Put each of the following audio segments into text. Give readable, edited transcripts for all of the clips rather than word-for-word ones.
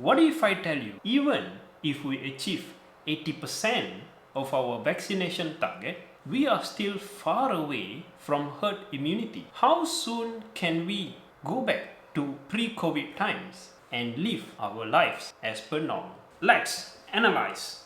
What if I tell you, even if we achieve 80% of our vaccination target, we are still far away from herd immunity? How soon can we go back to pre-COVID times and live our lives as per normal? Let's analyze.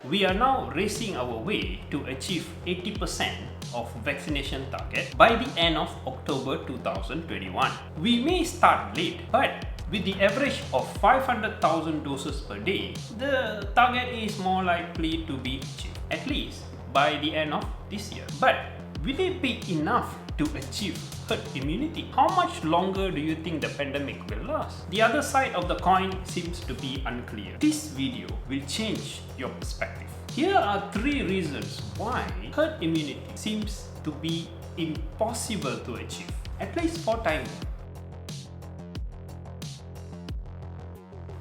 We are now racing our way to achieve 80% of vaccination target by the end of October 2021. We may start late, but with the average of 500,000 doses per day, the target is more likely to be achieved, at least by the end of this year. But will it be enough to achieve herd immunity? How much longer do you think the pandemic will last? The other side of the coin seems to be unclear. This video will change your perspective. Here are 3 reasons why herd immunity seems to be impossible to achieve, at least for time being.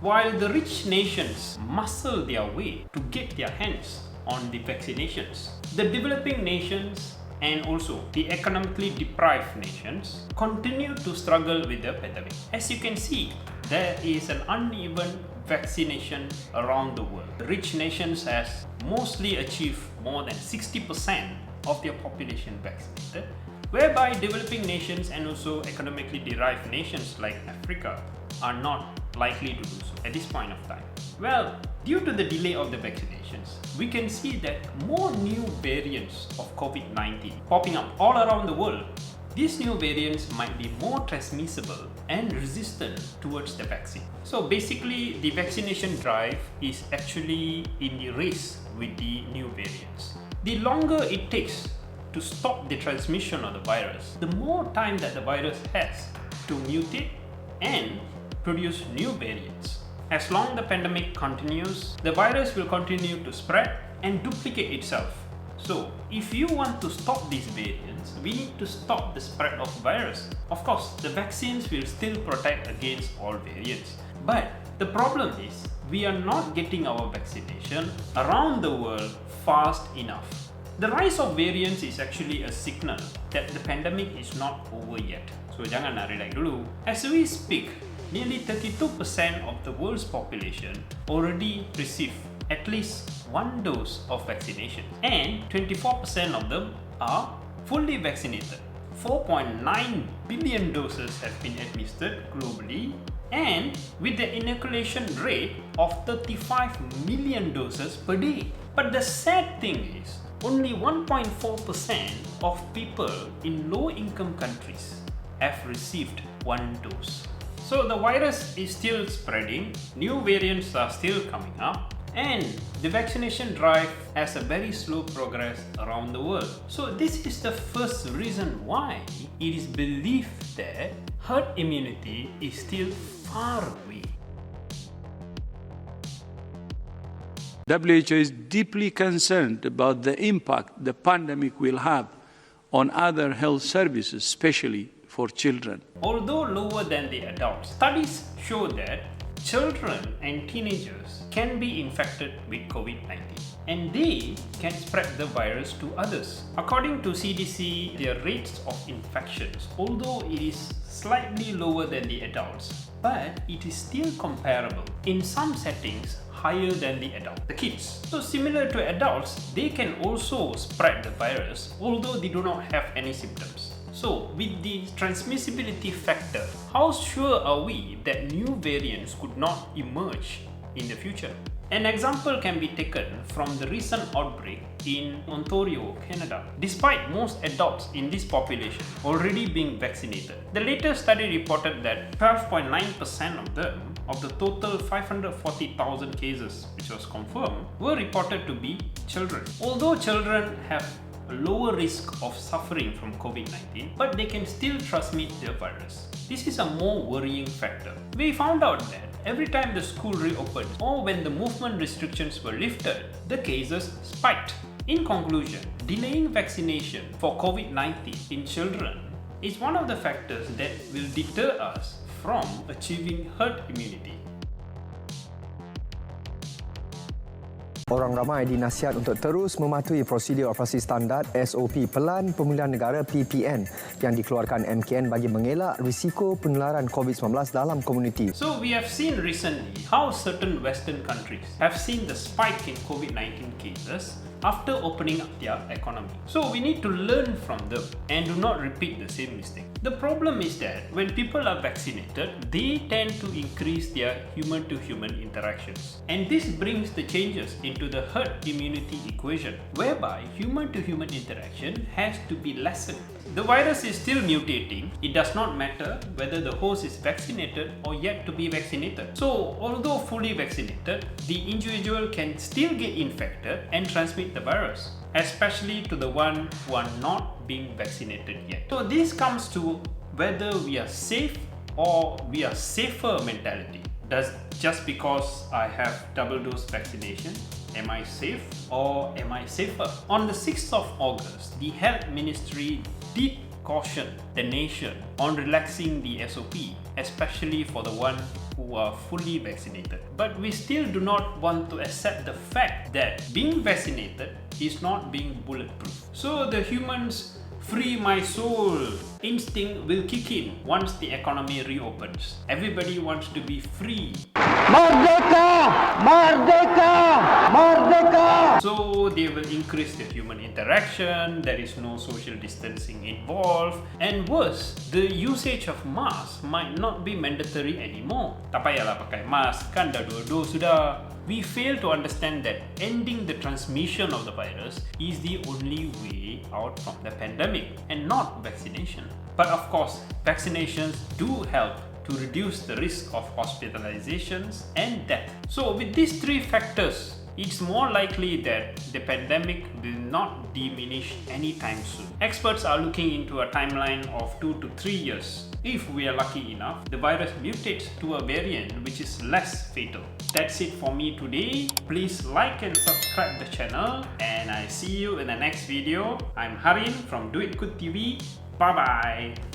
While the rich nations muscle their way to get their hands on the vaccinations, the developing nations and also the economically deprived nations continue to struggle with the pandemic. As you can see, there is an uneven vaccination around the world. The rich nations has mostly achieved more than 60% of their population vaccinated, whereby developing nations and also economically derived nations like Africa are not likely to do so at this point of time. Well, due to the delay of the vaccinations, we can see that more new variants of COVID-19 popping up all around the world. These new variants might be more transmissible and resistant towards the vaccine. So basically, the vaccination drive is actually in the race with the new variants. The longer it takes to stop the transmission of the virus, the more time that the virus has to mutate and produce new variants. As long as the pandemic continues, the virus will continue to spread and duplicate itself. So, if you want to stop these variants, we need to stop the spread of virus. Of course, the vaccines will still protect against all variants. But the problem is, we are not getting our vaccination around the world fast enough. The rise of variants is actually a signal that the pandemic is not over yet. So, jangan nak relax dulu. As we speak, nearly 32% of the world's population already received at least 1 dose of vaccination, and 24% of them are fully vaccinated. 4.9 billion doses have been administered globally, and with the inoculation rate of 35 million doses per day. But the sad thing is, only 1.4% of people in low-income countries have received 1 dose. So the virus is still spreading, new variants are still coming up, and the vaccination drive has a very slow progress around the world. So this is the first reason why it is believed that herd immunity is still far away. WHO is deeply concerned about the impact the pandemic will have on other health services, especially for children. Although lower than the adults, studies show that children and teenagers can be infected with COVID-19 and they can spread the virus to others. According to CDC, their rates of infections, although it is slightly lower than the adults, but it is still comparable. In some settings, higher than the adult, the kids. So similar to adults, they can also spread the virus, although they do not have any symptoms. So, with the transmissibility factor, how sure are we that new variants could not emerge in the future? An example can be taken from the recent outbreak in Ontario, Canada. Despite most adults in this population already being vaccinated, the latest study reported that 12.9% of them, of the total 540,000 cases which was confirmed, were reported to be children. Although children have a lower risk of suffering from COVID-19, but they can still transmit the virus. This is a more worrying factor. We found out that every time the school reopened or when the movement restrictions were lifted, the cases spiked. In conclusion, delaying vaccination for COVID-19 in children is one of the factors that will deter us from achieving herd immunity. Orang ramai dinasihat untuk terus mematuhi prosedur operasi standard SOP Pelan Pemulihan Negara PPN yang dikeluarkan MKN bagi mengelak risiko penularan COVID-19 dalam komuniti. So we have seen recently how certain Western countries have seen the spike in COVID-19 cases after opening up their economy. So we need to learn from them and do not repeat the same mistake. The problem is that when people are vaccinated, they tend to increase their human-to-human interactions. And this brings the changes into the herd immunity equation, whereby human-to-human interaction has to be lessened. The virus is still mutating. It does not matter whether the host is vaccinated or yet to be vaccinated. So, although fully vaccinated, the individual can still get infected and transmit the virus, especially to the one who are not being vaccinated yet. So, this comes to whether we are safe or we are safer mentality. Does just because I have double dose vaccination, am I safe or am I safer? On the 6th of August, the Health Ministry did caution the nation on relaxing the SOP, especially for the ones who are fully vaccinated. But we still do not want to accept the fact that being vaccinated is not being bulletproof. So the humans free my soul instinct will kick in once the economy reopens. Everybody wants to be free. Merdeka! Merdeka! Merdeka! So they will increase the human interaction, there is no social distancing involved, and worse, the usage of masks might not be mandatory anymore. Tak payahlah pakai mask, kan dah dua-dua sudah. We fail to understand that ending the transmission of the virus is the only way out from the pandemic and not vaccination. But of course, vaccinations do help to reduce the risk of hospitalizations and death. So with these three factors, it's more likely that the pandemic will not diminish anytime soon. Experts are looking into a timeline of 2 to 3 years. If we are lucky enough, the virus mutates to a variant which is less fatal. That's it for me today. Please like and subscribe the channel, and I see you in the next video. I'm Harin from DuitKu TV. Bye bye.